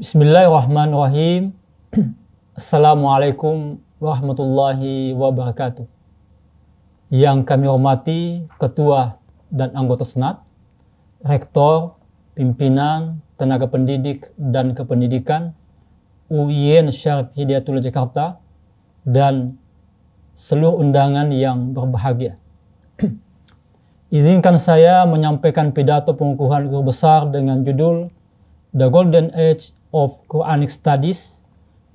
Bismillahirrahmanirrahim. Assalamualaikum warahmatullahi wabarakatuh. Yang kami hormati Ketua dan anggota Senat, Rektor, Pimpinan, Tenaga Pendidik dan Kependidikan UIN Syarif Hidayatullah Jakarta, dan seluruh undangan yang berbahagia. Izinkan saya menyampaikan pidato pengukuhan guru besar dengan judul The Golden Age of Quranic Studies,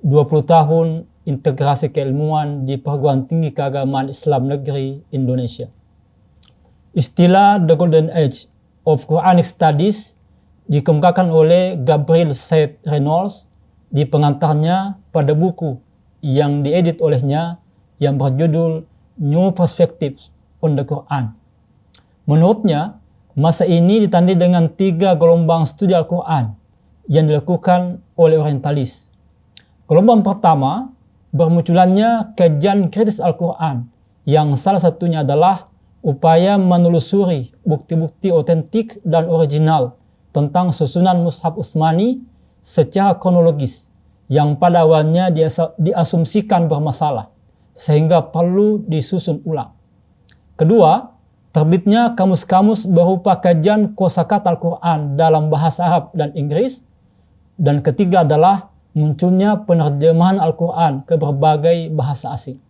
20 tahun integrasi keilmuan di Perguruan Tinggi Keagamaan Islam Negeri Indonesia. Istilah The Golden Age of Quranic Studies dikemukakan oleh Gabriel Said Reynolds di pengantarnya pada buku yang diedit olehnya yang berjudul New Perspectives on the Quran. Menurutnya, masa ini ditandai dengan 3 gelombang studi Al-Quran yang dilakukan oleh orientalis. Gelombang pertama, bermunculannya kajian kritis Al-Quran, yang salah satunya adalah upaya menelusuri bukti-bukti otentik dan original tentang susunan Mushaf Utsmani secara kronologis, yang pada awalnya diasumsikan bermasalah, sehingga perlu disusun ulang. Kedua, terbitnya kamus-kamus berupa kajian kosakata Al-Quran dalam bahasa Arab dan Inggris. Dan ketiga adalah munculnya penerjemahan Al-Quran ke berbagai bahasa asing.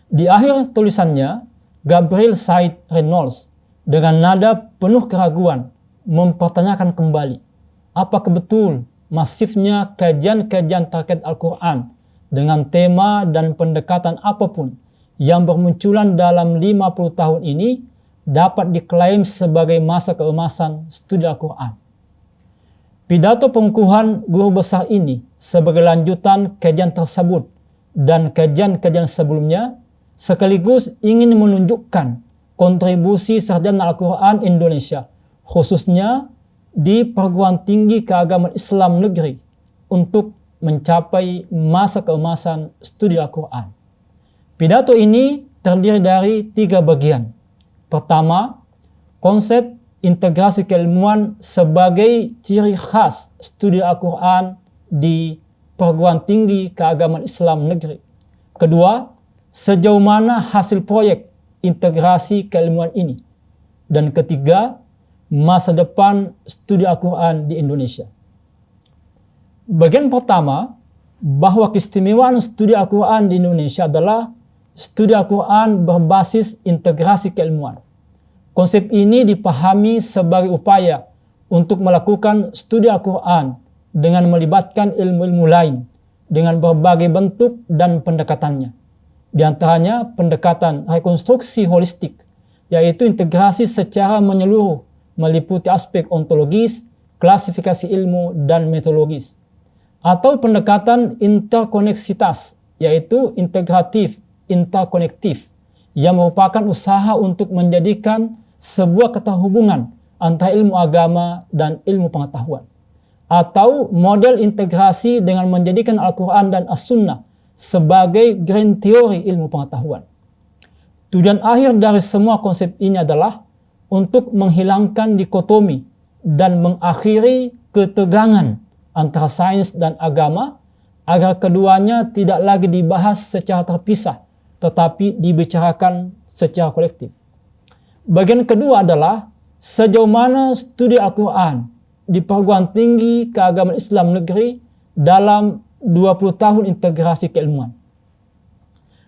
Di akhir tulisannya, Gabriel Said Reynolds dengan nada penuh keraguan mempertanyakan kembali apakah betul masifnya kajian-kajian terkait Al-Quran dengan tema dan pendekatan apapun yang bermunculan dalam 50 tahun ini dapat diklaim sebagai masa keemasan studi Al-Quran. Pidato pengukuhan guru besar ini sebagai lanjutan kajian tersebut dan kajian-kajian sebelumnya sekaligus ingin menunjukkan kontribusi sarjana Al-Quran Indonesia, khususnya di Perguruan Tinggi Keagamaan Islam Negeri, untuk mencapai masa keemasan studi Al-Quran. Pidato ini terdiri dari 3 bagian. Pertama, konsep integrasi keilmuan sebagai ciri khas studi Al-Quran di Perguruan Tinggi Keagamaan Islam Negeri. Kedua, sejauh mana hasil proyek integrasi keilmuan ini. Dan ketiga, masa depan studi Al-Quran di Indonesia. Bagian pertama, bahwa keistimewaan studi Al-Quran di Indonesia adalah studi Al-Quran berbasis integrasi keilmuan. Konsep ini dipahami sebagai upaya untuk melakukan studi Al-Quran dengan melibatkan ilmu-ilmu lain dengan berbagai bentuk dan pendekatannya. Di antaranya pendekatan rekonstruksi holistik, yaitu integrasi secara menyeluruh meliputi aspek ontologis, klasifikasi ilmu, dan metodologis. Atau pendekatan interkoneksitas, yaitu integratif, interkonektif, yang merupakan usaha untuk menjadikan sebuah keterhubungan antara ilmu agama dan ilmu pengetahuan. Atau model integrasi dengan menjadikan Al-Quran dan As-Sunnah sebagai grand teori ilmu pengetahuan. Tujuan akhir dari semua konsep ini adalah untuk menghilangkan dikotomi dan mengakhiri ketegangan antara sains dan agama agar keduanya tidak lagi dibahas secara terpisah, tetapi dibicarakan secara kolektif. Bagian kedua adalah sejauh mana studi Al-Quran di Perguruan Tinggi Keagamaan Islam Negeri dalam 20 tahun integrasi keilmuan.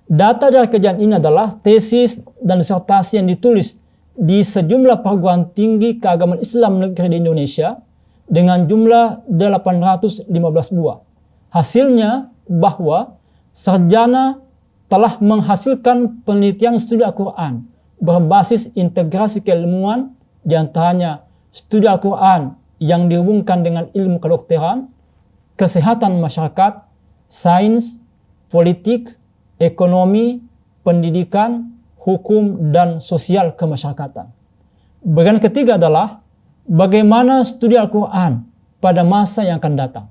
Data dari kajian ini adalah tesis dan disertasi yang ditulis di sejumlah perguruan tinggi keagamaan Islam Negeri di Indonesia dengan jumlah 815 buah. Hasilnya bahwa sarjana telah menghasilkan penelitian studi Al-Quran berbasis integrasi keilmuan, diantaranya studi Al-Quran yang dihubungkan dengan ilmu kedokteran, kesehatan masyarakat, sains, politik, ekonomi, pendidikan, hukum, dan sosial kemasyarakatan. Bagian ketiga adalah bagaimana studi Al-Quran pada masa yang akan datang.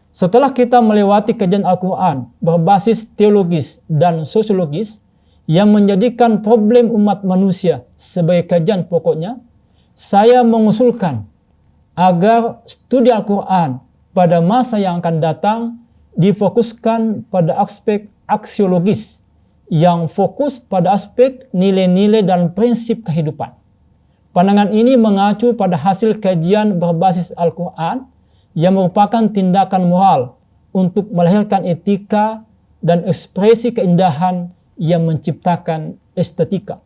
Setelah kita melewati kajian Al-Quran berbasis teologis dan sosiologis, yang menjadikan problem umat manusia sebagai kajian pokoknya, saya mengusulkan agar studi Al-Quran pada masa yang akan datang difokuskan pada aspek aksiologis yang fokus pada aspek nilai-nilai dan prinsip kehidupan. Pandangan ini mengacu pada hasil kajian berbasis Al-Quran yang merupakan tindakan moral untuk melahirkan etika dan ekspresi keindahan yang menciptakan estetika.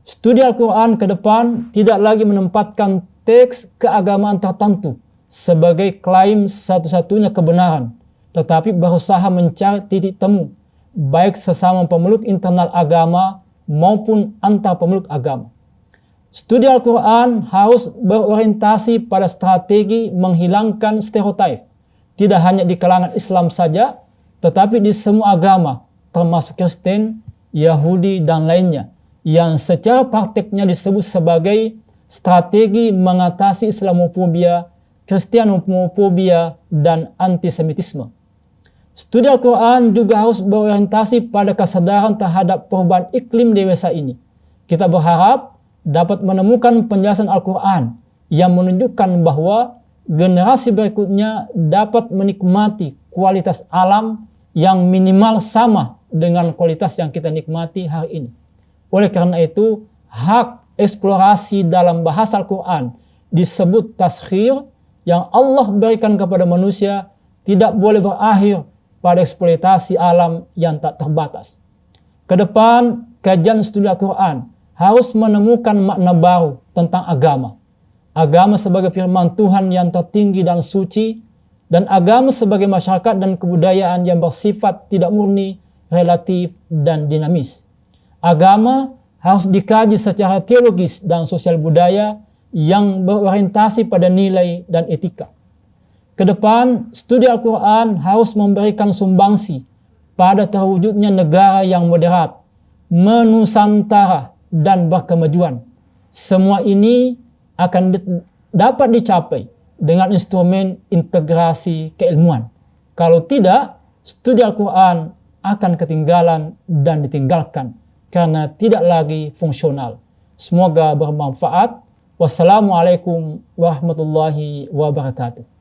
Studi Al-Quran ke depan tidak lagi menempatkan teks keagamaan tertentu sebagai klaim satu-satunya kebenaran, tetapi berusaha mencari titik temu, baik sesama pemeluk internal agama maupun antar pemeluk agama. Studi Al-Quran harus berorientasi pada strategi menghilangkan stereotip, tidak hanya di kalangan Islam saja, tetapi di semua agama, termasuk Kristen, Yahudi, dan lainnya, yang secara prakteknya disebut sebagai strategi mengatasi Islamofobia, Kristianofobia, dan antisemitisme. Studi Al-Quran juga harus berorientasi pada kesadaran terhadap perubahan iklim dewasa ini. Kita berharap dapat menemukan penjelasan Al-Quran yang menunjukkan bahwa generasi berikutnya dapat menikmati kualitas alam yang minimal sama dengan kualitas yang kita nikmati hari ini. Oleh karena itu, hak eksplorasi dalam bahasa Al-Quran disebut taskhir yang Allah berikan kepada manusia tidak boleh berakhir pada eksploitasi alam yang tak terbatas. Kedepan, kajian studi Al-Quran harus menemukan makna baru tentang agama. Agama sebagai firman Tuhan yang tertinggi dan suci, dan agama sebagai masyarakat dan kebudayaan yang bersifat tidak murni, relatif, dan dinamis. Agama harus dikaji secara teologis dan sosial budaya yang berorientasi pada nilai dan etika. Kedepan, studi Al-Quran harus memberikan sumbangsi pada terwujudnya negara yang moderat, menusantara, dan berkemajuan. Semua ini akan dapat dicapai dengan instrumen integrasi keilmuan. Kalau tidak, studi Al-Quran akan ketinggalan dan ditinggalkan karena tidak lagi fungsional. Semoga bermanfaat. Wassalamualaikum warahmatullahi wabarakatuh.